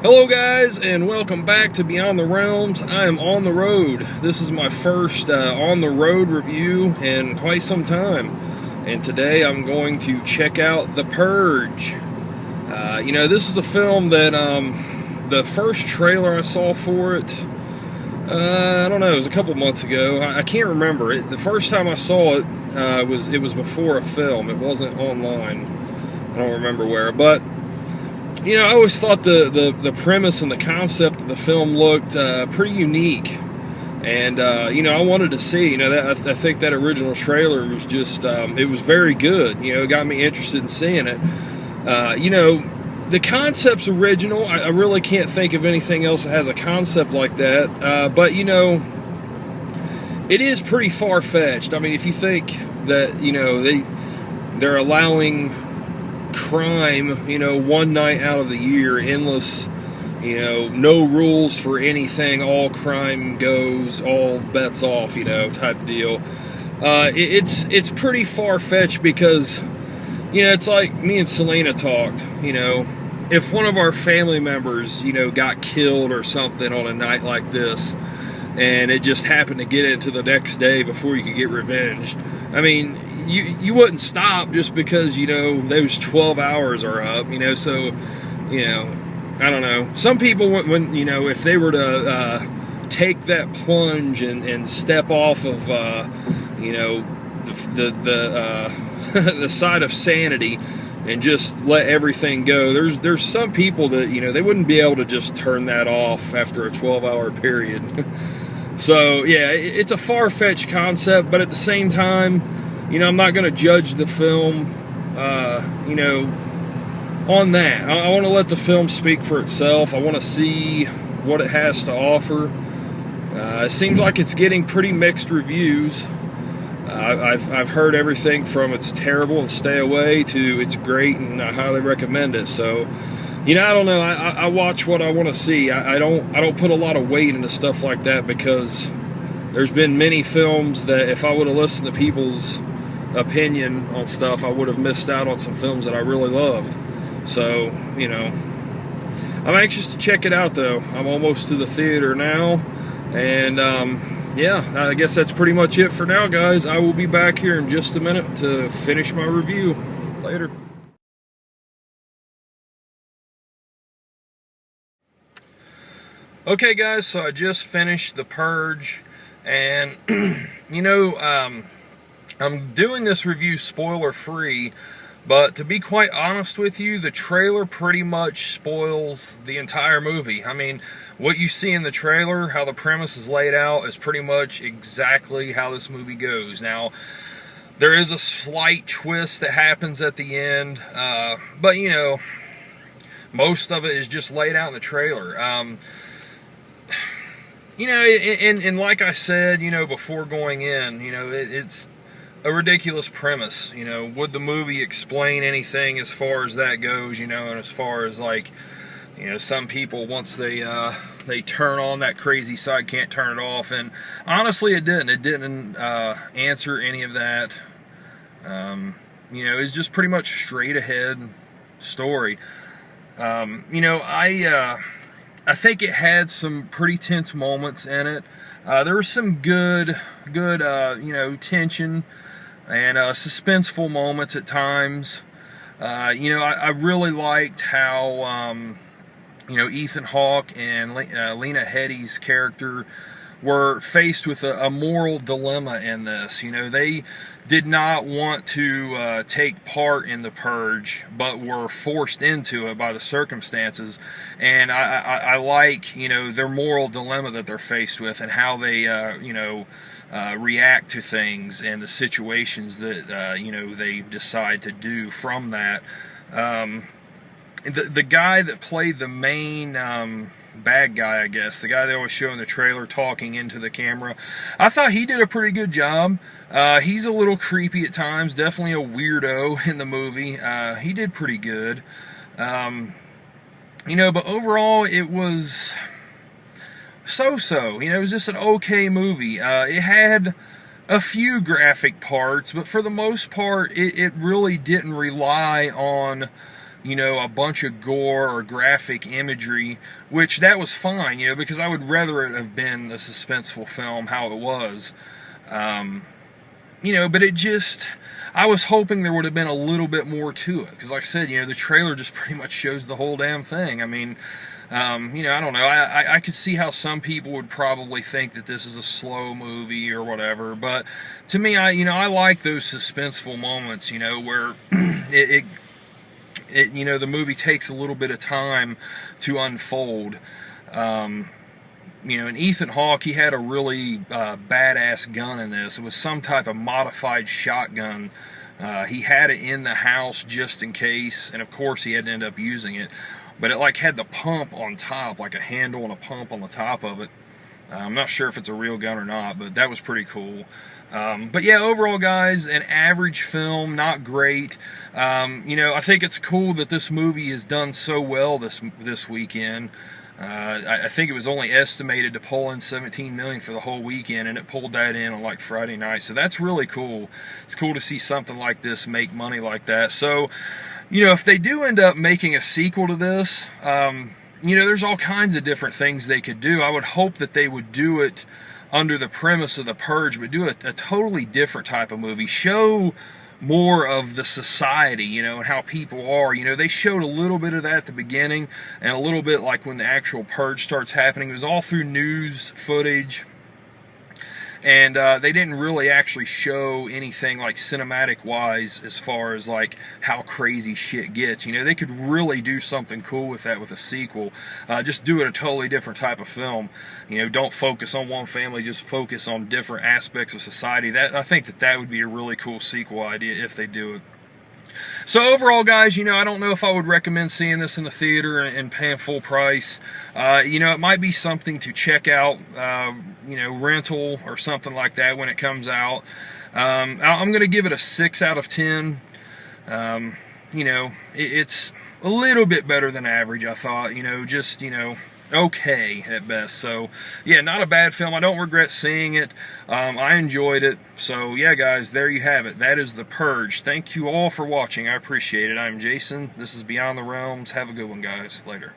Hello guys, and welcome back to Beyond the Realms. I am on the road. This is my first on the road review in quite some time. And today I'm going to check out The Purge. This is a film that the first trailer I saw for it, I don't know, it was a couple months ago. I can't remember it. The first time I saw it, it was before a film. It wasn't online. I don't remember where, but I always thought the premise and the concept of the film looked pretty unique, and I wanted to see. I think that original trailer was just it was very good. It got me interested in seeing it. The concept's original. I really can't think of anything else that has a concept like that. But it is pretty far-fetched. I mean, if you think that they're allowing crime, one night out of the year, endless, no rules for anything, all crime goes, all bets off, type deal. It's pretty far-fetched because, it's like me and Selena talked, if one of our family members, got killed or something on a night like this, and it just happened to get into the next day before you could get revenge, I mean, you wouldn't stop just because, those 12 hours are up, so, I don't know. Some people, when if they were to take that plunge and step off of, the side of sanity and just let everything go, there's some people that, they wouldn't be able to just turn that off after a 12-hour period. So, yeah, it's a far-fetched concept, but at the same time, I'm not going to judge the film, on that. I want to let the film speak for itself. I want to see what it has to offer. It seems like it's getting pretty mixed reviews. I've heard everything from it's terrible and stay away to it's great and I highly recommend it. So, I don't know. I watch what I want to see. I don't put a lot of weight into stuff like that because there's been many films that if I would have listened to people's opinion on stuff, I would have missed out on some films that I really loved. So, I'm anxious to check it out though. I'm almost to the theater now, and yeah, I guess that's pretty much it for now, guys. I will be back here in just a minute to finish my review. Later. Okay guys, so I just finished The Purge, and I'm doing this review spoiler free, but to be quite honest with you, the trailer pretty much spoils the entire movie. I mean, what you see in the trailer, how the premise is laid out, is pretty much exactly how this movie goes. Now, there is a slight twist that happens at the end, but most of it is just laid out in the trailer. And like I said, before going in, it's a ridiculous premise. Would the movie explain anything as far as that goes, and as far as some people, once they turn on that crazy side, can't turn it off, and honestly it didn't answer any of that. It's just pretty much straight ahead story. I think it had some pretty tense moments in it. There was some good tension and suspenseful moments at times. I really liked how, Ethan Hawke and Lena Headey's character were faced with a moral dilemma in this. They did not want to take part in the purge, but were forced into it by the circumstances. And I like, their moral dilemma that they're faced with and how they, react to things and the situations that, they decide to do from that. The guy that played the main bad guy, I guess, the guy they always show in the trailer talking into the camera, I thought he did a pretty good job. He's a little creepy at times, definitely a weirdo in the movie. He did pretty good. But overall it was so-so. It was just an okay movie. It had a few graphic parts, but for the most part it really didn't rely on a bunch of gore or graphic imagery, which that was fine, because I would rather it have been a suspenseful film how it was. But it just, I was hoping there would have been a little bit more to it, because like I said, the trailer just pretty much shows the whole damn thing. I mean, I don't know, I could see how some people would probably think that this is a slow movie or whatever, but to me, I like those suspenseful moments, where the movie takes a little bit of time to unfold. And Ethan Hawke, he had a really badass gun in this. It was some type of modified shotgun. He had it in the house just in case, and of course he had to end up using it. But it like had the pump on top, like a handle and a pump on the top of it. I'm not sure if it's a real gun or not, but that was pretty cool. But yeah, overall, guys, an average film, not great. I think it's cool that this movie is done so well this weekend. I think it was only estimated to pull in $17 million for the whole weekend, and it pulled that in on like Friday night. So that's really cool. It's cool to see something like this make money like that. So, if they do end up making a sequel to this, there's all kinds of different things they could do. I would hope that they would do it under the premise of The Purge, but do a totally different type of movie. Show more of the society, and how people are. They showed a little bit of that at the beginning, and a little bit like when the actual purge starts happening. It was all through news footage, and they didn't really actually show anything like cinematic wise as far as like how crazy shit gets. They could really do something cool with that with a sequel. Just do it a totally different type of film. Don't focus on one family, just focus on different aspects of society. I think that would be a really cool sequel idea if they do it. So overall, guys, I don't know if I would recommend seeing this in the theater and paying full price. It might be something to check out, rental or something like that when it comes out. I'm going to give it a 6 out of 10. It's a little bit better than average, I thought. Okay at best. So yeah, not a bad film. I don't regret seeing it. I enjoyed it. So yeah, guys, there you have it. That is The Purge. Thank you all for watching. I appreciate it. I'm Jason. This is Beyond the Realms. Have a good one, guys. Later.